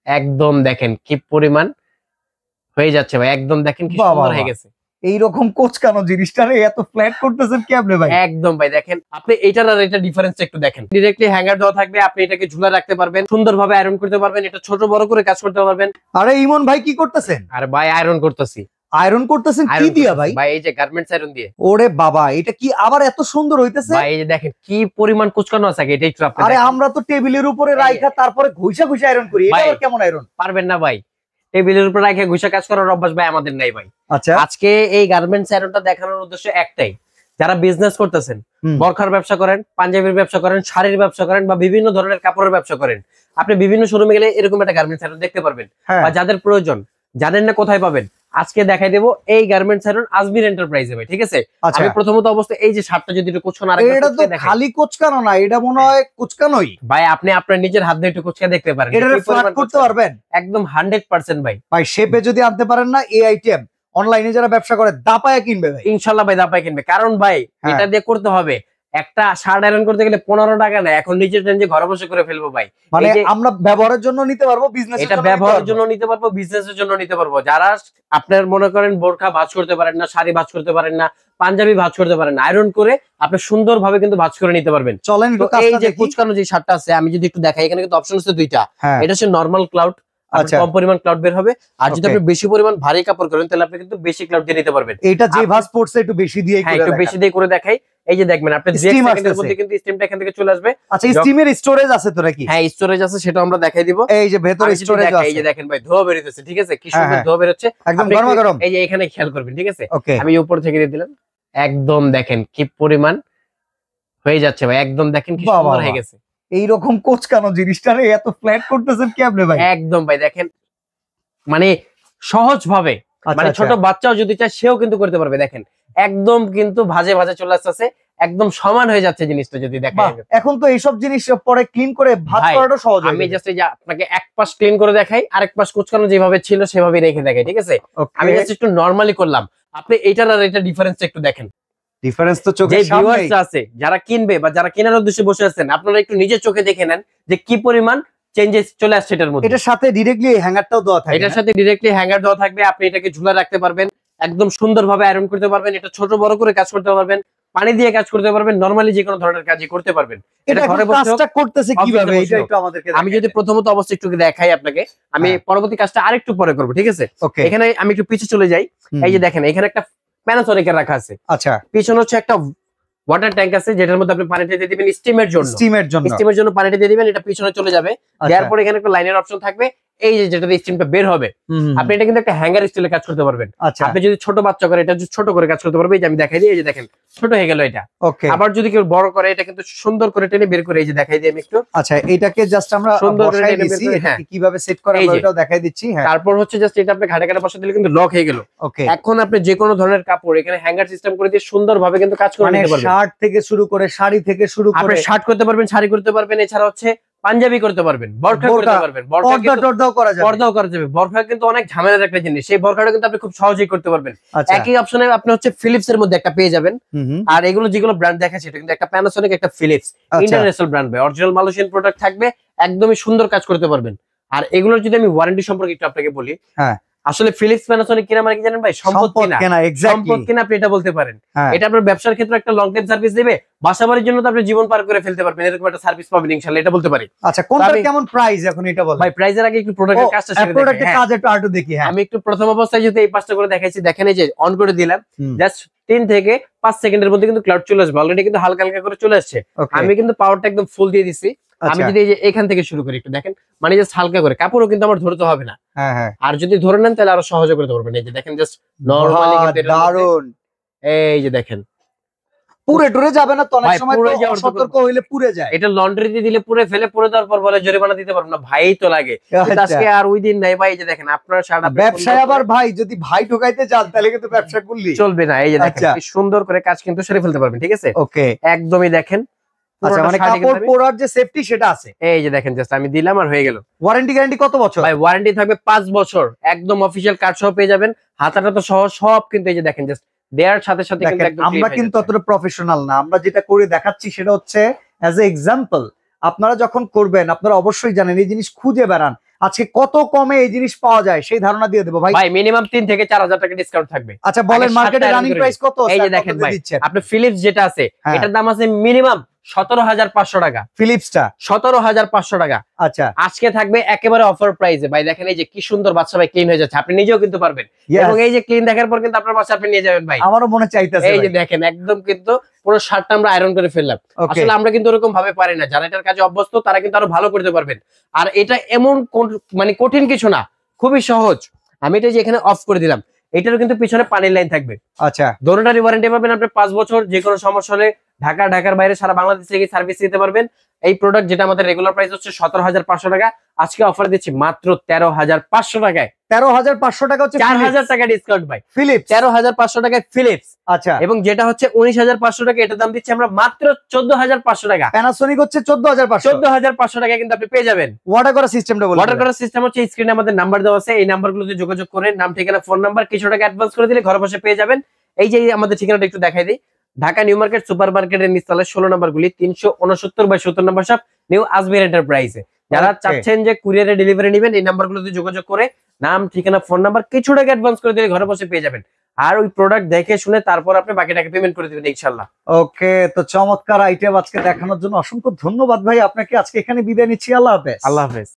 একদম দেখেন কি পরিমাণ হয়ে যাচ্ছে ভাই, একদম দেখেন কি সুন্দর হয়ে গেছে। এইরকম কোচকানো জিনিসটারে এত ফ্ল্যাট করতেছেন কেমনে ভাই? একদম ভাই দেখেন, আপনি এটার আর এটা ডিফারেন্স একটু দেখেন। ডিরেক্টলি হ্যাঙ্গার দেওয়া থাকবে, আপনি এটাকে ঝুলা রাখতে পারবেন, সুন্দরভাবে আয়রন করতে পারবেন, এটা ছোট বড় করে কাজ করতে পারবেন। আরে ইমন ভাই কি করতেছেন? আরে ভাই আয়রন করতেছি। আয়রন করতেছেন কি দিয়া ভাই? ভাই এই যে গার্মেন্টস আয়রন দিয়ে। ওরে বাবা, এটা কি আবার এত সুন্দর হইতেছে? ভাই এই যে দেখেন কি পরিমাণ কুচকানো আছে, এটা একটু আপনি। আরে আমরা তো টেবিলের উপরে রাইখা তারপরে ঘুষা ঘুষা আয়রন করি, এটা আবার কেমন আয়রন? পারবেন না ভাই, টেবিলের উপর রাখে ঘুষা কাজ করার অভ্যাস ভাই আমাদের নাই ভাই। আচ্ছা, আজকে এই গার্মেন্টস আয়রনটা দেখানোর উদ্দেশ্য একটাই, যারা বিজনেস করতেছেন, বরখার ব্যবসা করেন, পাঞ্জাবির ব্যবসা করেন, শাড়ির ব্যবসা করেন, বা বিভিন্ন ধরনের কাপড়ের ব্যবসা করেন, আপনি বিভিন্ন শোরুমে গেলে এরকম একটা গার্মেন্টস আয়রন দেখতে পারবেন। বা যাদের প্রয়োজন, জানেন না কোথায় পাবেন, আজকে দেখাই দেবো এই গার্মেন্টস আয়রন আজমির এন্টারপ্রাইজে ভাই। ঠিক আছে, আমি প্রথমত অবস্থায় এই যে শার্টটা যদি একটু কুচকানো, এটা তো খালি কুচকানো না, এটা মনে হয় কুচকানোই ভাই। আপনি আপনার নিজের হাত দিয়ে একটু কুচকা দেখতে পারেন, এটা ফ্ল্যাট করতে পারবেন একদম 100% ভাই। ভাই শেপে যদি আনতে পারেন না, এই আইটেম অনলাইনে যারা ব্যবসা করে দাপায়া কিনবে ভাই, ইনশাআল্লাহ ভাই দাপায় কিনবে। কারণ ভাই এটা দিয়ে করতে হবে, একটা শার্ট আয়রন করতে গেলে 15 টাকা না, এখন নিজের রেঞ্জে ঘরে বসে করে ফেলবো ভাই। মানে আমরা ব্যবহারের জন্য নিতে পারবো, বিজনেস এটা ব্যবহারের জন্য নিতে পারবো, বিজনেসের জন্য নিতে পারবো। যারা আপনার মনে করেন বোরখা ভাঁজ করতে পারেন না, শাড়ি ভাঁজ করতে পারেন না, পাঞ্জাবি ভাঁজ করতে পারেন না, আয়রন করে আপনি সুন্দরভাবে কিন্তু ভাঁজ করে নিতে পারবেন। চলেন এই যে কুচকানো যে শার্টটা আছে, আমি যদি একটু দেখাই, এখানে কিন্তু অপশন আছে দুইটা। এটা হচ্ছে নরমাল ক্লাউড, কম পরিমাণ ক্লাউড বের হবে। আর যদি আপনি বেশি পরিমাণ ভারী কাপড় করেন, তাহলে আপনি কিন্তু বেশি ক্লাউড দিয়ে নিতে পারবেন। এটা যে ভাঁজ পড়ছে একটু বেশি দিয়ে, একটু বেশি দিয়ে করে দেখাই। এই যে দেখবেন আপনি 2 সেকেন্ডের মধ্যে কিন্তু স্টিমটা এখান থেকে চলে আসবে। আচ্ছা, স্টিমের স্টোরেজ আছে তো নাকি? হ্যাঁ স্টোরেজ আছে, সেটা আমরা দেখাই দিব। এই যে ভেতরে স্টোরেজ আছে, এই যে দেখেন ভাই ধোয়া বের হচ্ছে। ঠিক আছে, কি সুন্দর ধোয়া বের হচ্ছে, একদম গরম গরম। এই যে এখানে খেয়াল করবেন। ঠিক আছে, আমি উপর থেকে দিয়ে দিলাম, একদম দেখেন কি পরিমাণ হয়ে যাচ্ছে ভাই, একদম দেখেন কি সুন্দর হয়ে গেছে। এইরকম কোচকানো জিনিসটারে এত ফ্ল্যাট করতেছেন কেমনে ভাই? একদম ভাই দেখেন, মানে সহজ ভাবে, মানে ছোট বাচ্চাও যদি চায় সেও কিন্তু করতে পারবে। দেখেন একদম কিন্তু ভাজে ভাজে চলে আসছে, একদম সমান হয়ে যাচ্ছে জিনিসটা যদি দেখেন। এখন তো এইসব জিনিস পরে ক্লিন করে ভাঁজ করাটা সহজ। আমি জাস্ট এই যে আপনাকে এক পাশ ক্লিন করে দেখাই, আরেক পাশ কুচকানো যেভাবে ছিল সেভাবে রেখে দেখাই। ঠিক আছে, আমি জাস্ট একটু নরমালি করলাম, আপনি এটার আর এটা ডিফারেন্স একটু দেখেন। ডিফারেন্স তো চোখের সামনে। যে ভিউয়ার্স আছে, যারা কিনবে বা যারা কেনার উদ্দেশ্যে বসে আছেন, আপনারা একটু নিজের চোখে দেখে নেন যে কি পরিমাণ চেঞ্জেস চলে আসছে এটার মধ্যে। এটার সাথে ডাইরেক্টলি হ্যাঙ্গারটাও দেওয়া থাকবে, এটার সাথে ডাইরেক্টলি হ্যাঙ্গার দেওয়া থাকবে, আপনি এটাকে ঝুলা রাখতে পারবেন, একদম সুন্দরভাবে আয়রন করতে পারবেন, এটা ছোট বড় করে কাজ করতে পারবেন, পানি দিয়ে কাজ করতে পারবেন, নরমালি যে কোনো ধরনের কাজই করতে পারবেন। এটা ঘরে বসে কাজটা করতেছে কিভাবে, এটা একটু আমাদেরকে আমি যদি প্রথমত অবস্থা একটু দেখাই আপনাকে, আমি পরবর্তী কাজটা আরেকটু পরে করব। ঠিক আছে, এখানে আমি একটু পিছে চলে যাই। এই যে দেখেন এখানে একটা প্যানাসোনিকের রাখা আছে। আচ্ছা, পিছনে হচ্ছে একটা ওয়াটার ট্যাঙ্ক আছে, যেটার মধ্যে আপনি পানিটা দিয়ে দিবেন স্টিমের জন্য পানিটা দিয়ে দিবেন, এটা পিছনে চলে যাবে। দেওয়ার পরে এখানে একটা লাইনের অপশন থাকবে, এই যে যেটা দিয়ে স্টিমটা বের হবে, আপনি এটা কিন্তু একটা হ্যাঙ্গার স্টাইলে কাজ করতে পারবেন। আপনি যদি ছোট বাচ্চা করে, এটা ছোট করে কাজ করতে পারবে। এই যে আমি দেখাই দিই, এই যে দেখেন ছোট হয়ে গেল এটা। আবার যদি কেউ বড় করে, এটা কিন্তু সুন্দর করে টেনে বের করে, এই যে দেখাই দিই আমি একটু। আচ্ছা, এটাকে জাস্ট আমরা বসাই দিয়েছি, কিভাবে সেট করা হয় এটাও দেখাই দিচ্ছি। তারপর হচ্ছে জাস্ট এটা আপনি ঘাটে ঘাটে বসা দিলে কিন্তু লক হয়ে গেল। এখন আপনি যে কোনো ধরনের কাপড় এখানে হ্যাঙ্গার সিস্টেম করে দিয়ে সুন্দরভাবে কিন্তু কাজ করে নিতে পারবেন। শার্ট থেকে শুরু করে, শাড়ি থেকে শুরু করে, আপনি শার্ট করতে পারবেন, শাড়ি করতে পারবেন, এছাড়া হচ্ছে পাঞ্জাবি করতে পারবেন, বরখা করতে পারবেন, পর্দাও করা যাবে। বরখা কিন্তু অনেক ঝামেলার একটা জিনিস, সেই বরখাটা কিন্তু আপনি খুব সহজেই করতে পারবেন। একই অপশনে আপনি হচ্ছে ফিলিপস এর মধ্যে একটা পেয়ে যাবেন। আর এগুলো যেগুলো ব্র্যান্ড দেখাচ্ছে, এটা কিন্তু একটা প্যানাসোনিক, একটা ফিলিপস, ইন্টারন্যাশনাল ব্র্যান্ড ভাই, অরিজিনাল মালয়েশিয়ান প্রোডাক্ট থাকবে, একদমই সুন্দর কাজ করতে পারবেন। আর এগুলোর যদি আমি ওয়ারেন্টি সম্পর্কে একটু আপনাকে বলি, আসলে ফিলিপস প্যানাসোনিক কিনা মানে কি জানেন ভাই, সম্পদ কিনা আপনি এটা বলতে পারেন। এটা আপনার ব্যবসার ক্ষেত্রে একটা লং টাইম সার্ভিস দেবে, বাসাবাড়ির জন্য তো আপনি জীবন পার করে ফেলতে পারবেন, এরকম একটা সার্ভিস পাবেন ইনশাআল্লাহ, এটা বলতে পারি। আচ্ছা, কোনটা কেমন প্রাইস এখন এটা বলেন ভাই। প্রাইসের আগে একটু প্রোডাক্টের কাজটা শিখে দেখেন। প্রোডাক্টের কাজ একটু আরেকটু দেখি। আমি একটু প্রথম অবস্থায় যদি এই পাঁচটা করে দেখাইছি, দেখেন এই যে অন করে দিলাম, জাস্ট 3 থেকে 5 সেকেন্ডের মধ্যে কিন্তু ক্লাউড চলে আসবে। অলরেডি কিন্তু হালকা হালকা করে চলে আসছে। আমি কিন্তু পাওয়ারটা একদম ফুল দিয়ে দিছি। আমি যদি এই যে এখান থেকে শুরু করি, একটু দেখেন, মানে জাস্ট হালকা করে, কাপড়ও কিন্তু আমার ধরতে হবে না। আর যদি ধরে নেন তাহলে আরো সহজে করতে পারবেন। এই যে দেখেন জাস্ট নরমালি কিন্তু দারুন। এই যে দেখেন পুরে টুরে যাবে না তো, অনেক সময় তো সতর্ক হইলে পুরে যায়। এটা লন্ড্রিতে দিলে পুরে ফেলে, পুরে দেওয়ার পর বলে জরিমানা দিতে পারবো না, ভাই তো লাগে। আজকে আর ওই দিন নাই ভাই। এই যে দেখেন আপনার সারা ব্যবসায় আবার ভাই যদি ভাই ঠকাইতে যান তাহলে কিন্তু ব্যবসা করলি চলবে না। এই যে দেখেন কি সুন্দর করে কাজ কিন্তু সেরে ফেলতে পারবেন। ঠিক আছে, ওকে, একদমই দেখেন। আচ্ছা, মানে কাপড় পরার যে সেফটি সেটা আছে। এই যে দেখেন জাস্ট আমি দিলাম আর হয়ে গেল। ওয়ারেন্টি গ্যারান্টি কত বছর ভাই? ওয়ারেন্টি থাকবে 5 বছর, একদম অফিশিয়াল কার্ড সহ পেয়ে যাবেন। হাতাটা তো সহ সব কিন্তু এই যে দেখেন জাস্ট দেয়ার সাথে সাথে কিন্তু একদম। আমরা কিন্তু অতটা প্রফেশনাল না, আমরা যেটা করে দেখাচ্ছি সেটা হচ্ছে অ্যাজ এ এক্সাম্পল। আপনারা যখন করবেন আপনারা অবশ্যই জানেন, এই জিনিস খুঁজে বেড়ান, আজকে কত কমে এই জিনিস পাওয়া যায় সেই ধারণা দিয়ে দেবো ভাই। ভাই মিনিমাম 3 থেকে 4000 টাকা ডিসকাউন্ট থাকবে। আচ্ছা বলেন মার্কেটে রানিং প্রাইস কত? এই যে দেখেন ভাই, আপনি ফিলিপস যেটা আছে এটার দাম আছে মিনিমাম 17500 টাকা, ফিলিপসটা 17500 টাকা। আচ্ছা আজকে থাকবে একেবারে অফার প্রাইসে ভাই। দেখেন এই যে কি সুন্দর বাচ্চা ভাই ক্লিন হয়ে যাচ্ছে, আপনি নিজেও কিন্তু পারবেন। এবং এই যে ক্লিন দেখার পর কিন্তু আপনার বাচ্চা আপনি নিয়ে যাবেন ভাই। আমারও মনে চাইতেছে। এই যে দেখেন একদম কিন্তু পুরো শার্টটা আমরা আয়রন করে ফেললাম। আসলে আমরা কিন্তু এরকম ভাবে পারি না, যারা এটার কাজে অভ্যস্ত তারা কিন্তু আরো ভালো করতে পারবেন। আর এটা এমন মানে কঠিন কিছু না, খুবই সহজ। আমি এটা যে এখানে অফ করে দিলাম, এটারও কিন্তু পিছনে পানির লাইন থাকবে। আচ্ছা দোনোটারই ওয়ারেন্টি পাবেন আপনি 5 বছর। যে কোনো সমস্যা হলে ঢাকার বাইরে সারা বাংলাদেশ থেকে সার্ভিস দিতে পারবেন। এই প্রোডাক্ট যেটা আমাদের রেগুলার প্রাইস হচ্ছে 17500 টাকা, আজকে অফার দিচ্ছি মাত্র 13500 টাকায়। 13500 টাকা হচ্ছে 4000 টাকা ডিসকাউন্ট ভাই। ফিলিপস 13500 টাকায় ফিলিপস। আচ্ছা এবং যেটা হচ্ছে 19500 টাকা, এটার দাম দিচ্ছি আমরা মাত্র 14500 টাকা। প্যানাসোনিক হচ্ছে 14500। 14500 টাকা কিন্তু আপনি পেয়ে যাবেন। অর্ডার করার সিস্টেমটা বলুন। অর্ডার করার সিস্টেম হচ্ছে স্ক্রিনে আমাদের নাম্বার দেওয়া আছে, এই নাম্বারগুলোতে যোগাযোগ করে নাম ঠিকানা ফোন নাম্বার কিছু টাকা অ্যাডভান্স করে দিলে ঘরে বসে পেয়ে যাবেন। এই যে আমাদের ঠিকানাটা একটু দেখাই দিই, ঢাকা নিউ মার্কেট সুপার মার্কেটের নিচতলা 16 নম্বর গুলি 369/70 নম্বর শপ, নিউ আজমির এন্টারপ্রাইজে। যারা চাচ্ছেন যে কুরিয়ারে ডেলিভারি নেবেন এই নাম্বারগুলোতে যোগাযোগ করে নাম ঠিকানা ফোন নাম্বার কিছু টাকা অ্যাডভান্স করে দিলে ঘরে বসে পেয়ে যাবেন। আর ওই প্রোডাক্ট দেখে শুনে তারপর আপনি বাকি টাকা পেমেন্ট করে দিবেন ইনশাআল্লাহ। ওকে, তো চমৎকার আইটেম আজকে দেখানোর জন্য অসংখ্য ধন্যবাদ ভাই আপনাকে। আজকে এখানে বিদায় নিচ্ছি, আল্লাহ হাফেজ। আল্লাহ হাফেজ।